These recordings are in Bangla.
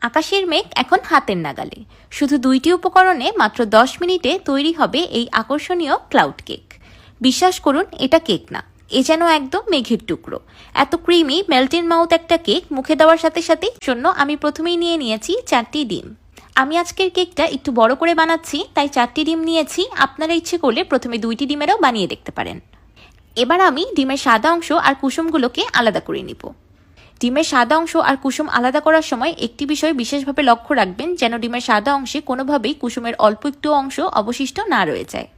আকাশের মেঘ এখন হাতের নাগালে। শুধু 2টি উপকরণে মাত্র 10 মিনিটে তৈরি হবে এই আকর্ষণীয় ক্লাউড কেক। বিশ্বাস করুন, এটা কেক না, এ যেন একদম মেঘের টুকরো। এত ক্রিমি মেল্ট ইন মাউথ একটা কেক মুখে দেওয়ার সাথে সাথেই জন্য আমি প্রথমেই নিয়ে নিয়েছি 4টি ডিম। আমি আজকের কেকটা একটু বড় করে বানাচ্ছি, তাই 4টি ডিম নিয়েছি। আপনারা ইচ্ছে করলে প্রথমে 2টি ডিমেরও বানিয়ে দেখতে পারেন। এবার আমি ডিমের সাদা অংশ আর কুসুমগুলোকে আলাদা করে নিব। ডিমের সাদা অংশ আর কুসুম আলাদা করার সময় একটি বিষয় বিশেষভাবে লক্ষ্য রাখবেন, যেন ডিমের সাদা অংশে কোনোভাবেই কুসুমের অল্প একটু অংশ অবশিষ্ট না রয়ে যায়।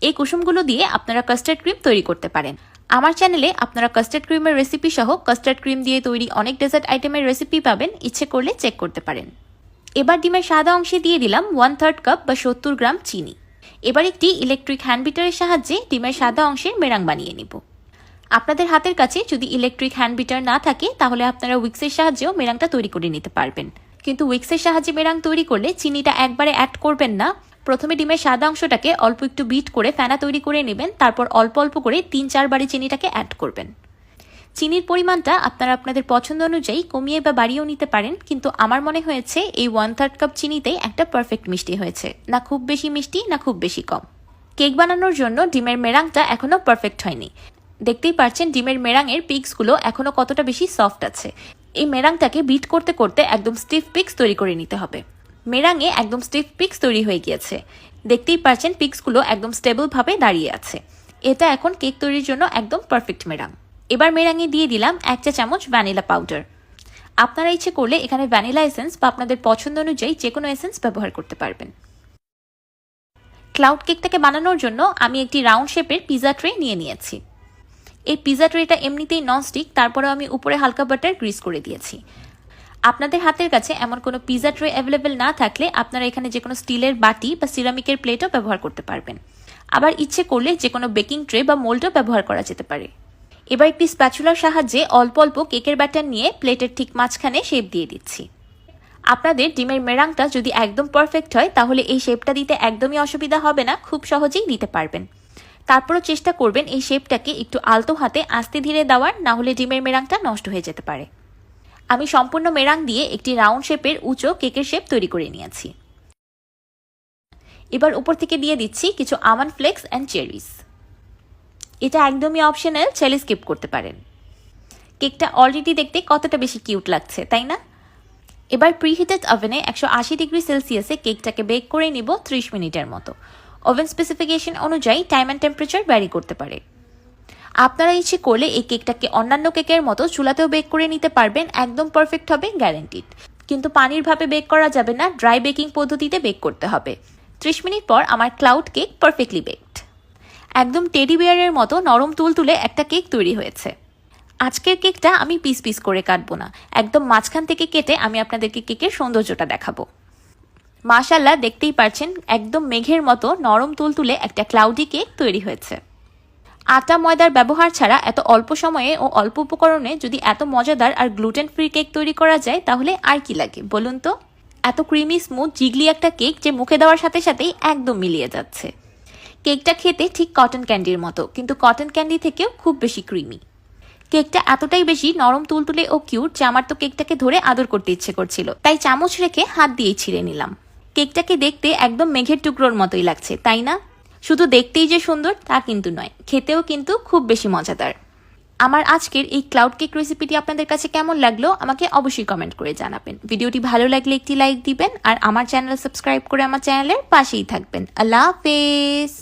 এই কুসুমগুলো দিয়ে আপনারা কাস্টার্ড ক্রিম তৈরি করতে পারেন। আমার চ্যানেলে আপনারা কাস্টার্ড ক্রিমের রেসিপি সহ কাস্টার্ড ক্রিম দিয়ে তৈরি অনেক ডেজার্ট আইটেমের রেসিপি পাবেন, ইচ্ছে করলে চেক করতে পারেন। এবার ডিমের সাদা অংশে দিয়ে দিলাম 1/3 কাপ বা 70 গ্রাম চিনি। এবার একটি ইলেকট্রিক হ্যান্ড বিটারের সাহায্যে ডিমের সাদা অংশের মেরাং বানিয়ে নিব। আপনাদের হাতের কাছে যদি ইলেকট্রিক হ্যান্ড বিটার না থাকে, তাহলে আপনারা উইক্সের সাহায্যেও মেরাংটা তৈরি করে নিতে পারবেন। কিন্তু উইক্সের সাহায্যে মেরাং তৈরি করলে চিনিটা একবারে অ্যাড করবেন না। প্রথমে ডিমের সাদা অংশটাকে অল্প একটু বিট করে ফেনা তৈরি করে নেবেন, তারপর অল্প অল্প করে 3-4 বারে চিনিটাকে অ্যাড করবেন। চিনির পরিমাণটা আপনারা আপনাদের পছন্দ অনুযায়ী কমিয়ে বা বাড়িয়েও নিতে পারেন, কিন্তু আমার মনে হয়েছে এই 1/3 কাপ চিনিতেই একটা পারফেক্ট মিষ্টি হয়েছে। না খুব বেশি মিষ্টি, না খুব বেশি কম। কেক বানানোর জন্য ডিমের মেরাংটা এখনও পারফেক্ট হয়নি। দেখতেই পাচ্ছেন ডিমের মেরাঙের পিক্সগুলো এখনো কতটা বেশি সফট আছে। এই মেরাংটাকে বিট করতে করতে একদম স্টিফ পিক্স তৈরি করে নিতে হবে। মেরাঙে একদম স্টিফ পিক্স তৈরি হয়ে গিয়েছে। দেখতেই পাচ্ছেন পিক্সগুলো একদম স্টেবলভাবে দাঁড়িয়ে আছে। এটা এখন কেক তৈরির জন্য একদম পারফেক্ট মেরাং। এবার মেরাঙে দিয়ে দিলাম 1 চা চামচ ভ্যানিলা পাউডার। আপনারা ইচ্ছে করলে এখানে ভ্যানিলা এসেন্স বা আপনাদের পছন্দ অনুযায়ী যে কোনো এসেন্স ব্যবহার করতে পারবেন। ক্লাউড কেকটাকে বানানোর জন্য আমি একটি রাউন্ড শেপের পিজা ট্রে নিয়ে নিয়েছি। এই পিজা ট্রেটা এমনিতেই ননস্টিক, তারপরেও আমি উপরে হালকা বাটার গ্রিস করে দিয়েছি। আপনাদের হাতের কাছে এমন কোনো পিজা ট্রে অ্যাভেলেবেল না থাকলে আপনারা এখানে যে কোনো স্টিলের বাটি বা সিরামিকের প্লেটও ব্যবহার করতে পারবেন। আবার ইচ্ছে করলে যে কোনো বেকিং ট্রে বা মোল্ডও ব্যবহার করা যেতে পারে। এবার একটি স্প্যাচুলার সাহায্যে অল্প অল্প কেকের ব্যাটার নিয়ে প্লেটের ঠিক মাঝখানে শেপ দিয়ে দিচ্ছি। আপনাদের ডিমের মেরাংটা যদি একদম পারফেক্ট হয়, তাহলে এই শেপটা দিতে একদমই অসুবিধা হবে না, খুব সহজেই দিতে পারবেন। তারপরও চেষ্টা করবেন এই শেপটাকে একটু আলতো হাতে আস্তে ধীরে দেওয়ার, না হলে ডিমের মেরাংটা নষ্ট হয়ে যেতে পারে। আমি সম্পূর্ণ মেরাং দিয়ে একটি রাউন্ড শেপের উঁচু কেকের শেপ তৈরি করে নিয়েছি। এবার উপর থেকে দিয়ে দিচ্ছি কিছু আমন্ড ফ্লেক্স অ্যান্ড চেরিজ। এটা একদমই অপশনাল, চাইলে স্কিপ করতে পারেন। কেকটা অলরেডি দেখতে কতটা বেশি কিউট লাগছে, তাই না? এবার প্রিহিটেড ওভেনে 180 ডিগ্রি সেলসিয়াসে কেকটাকে বেক করে নিব 30 মিনিটের মতো। ওভেন স্পেসিফিকেশন অনুযায়ী টাইম অ্যান্ড টেম্পারেচার ভ্যারি করতে পারে। আপনারা ইচ্ছে করলে এই কেকটাকে অন্যান্য কেকের মতো চুলাতেও বেক করে নিতে পারবেন, একদম পারফেক্ট হবে, গ্যারান্টিড। কিন্তু পানির ভাবে বেক করা যাবে না, ড্রাই বেকিং পদ্ধতিতে বেক করতে হবে। 30 মিনিট পর আমার ক্লাউড কেক পারফেক্টলি বেকড। একদম টেডি বিয়ারের মতো নরম তুলতুলে একটা কেক তৈরি হয়েছে। আজকের কেকটা আমি পিস পিস করে কাটবো না, একদম মাঝখান থেকে কেটে আমি আপনাদেরকে কেকের সৌন্দর্যটা দেখাবো। মাশাআল্লাহ, দেখতেই পারছেন একদম মেঘের মতো নরম তুলতুলে একটা ক্লাউডি কেক তৈরি হয়েছে। আটা ময়দার ব্যবহার ছাড়া এত অল্প সময়ে ও অল্প উপকরণে যদি এত মজাদার আর গ্লুটেন ফ্রি কেক তৈরি করা যায়, তাহলে আর কি লাগে বলুন তো? এত ক্রিমি স্মুথ জিগলি একটা কেক যে মুখে দেওয়ার সাথে সাথেই একদম মিলিয়ে যাচ্ছে। কেকটা খেতে ঠিক কটন ক্যান্ডির মতো, কিন্তু কটন ক্যান্ডি থেকেও খুব বেশি ক্রিমি। কেকটা এতটাই বেশি নরম তুলতুলে ও কিউট যে আমার তো কেকটাকে ধরে আদর করতে ইচ্ছে করছিল, তাই চামচ রেখে হাত দিয়েই ছিঁড়ে নিলাম। কেকটাকে দেখতে একদম মেঘের টুকরোর মতোই লাগছে, তাই না? শুধু দেখতেই যে সুন্দর তা কিন্তু নয়, খেতেও কিন্তু খুব বেশি মজাদার। আমার আজকের এই ক্লাউড কেক রেসিপিটি আপনাদের কাছে কেমন লাগলো আমাকে অবশ্যই কমেন্ট করে জানাবেন। ভিডিওটি ভালো লাগলে একটি লাইক দিবেন আর আমার চ্যানেল সাবস্ক্রাইব করে আমার চ্যানেলের পাশেই থাকবেন। আল্লাহ হাফেজ।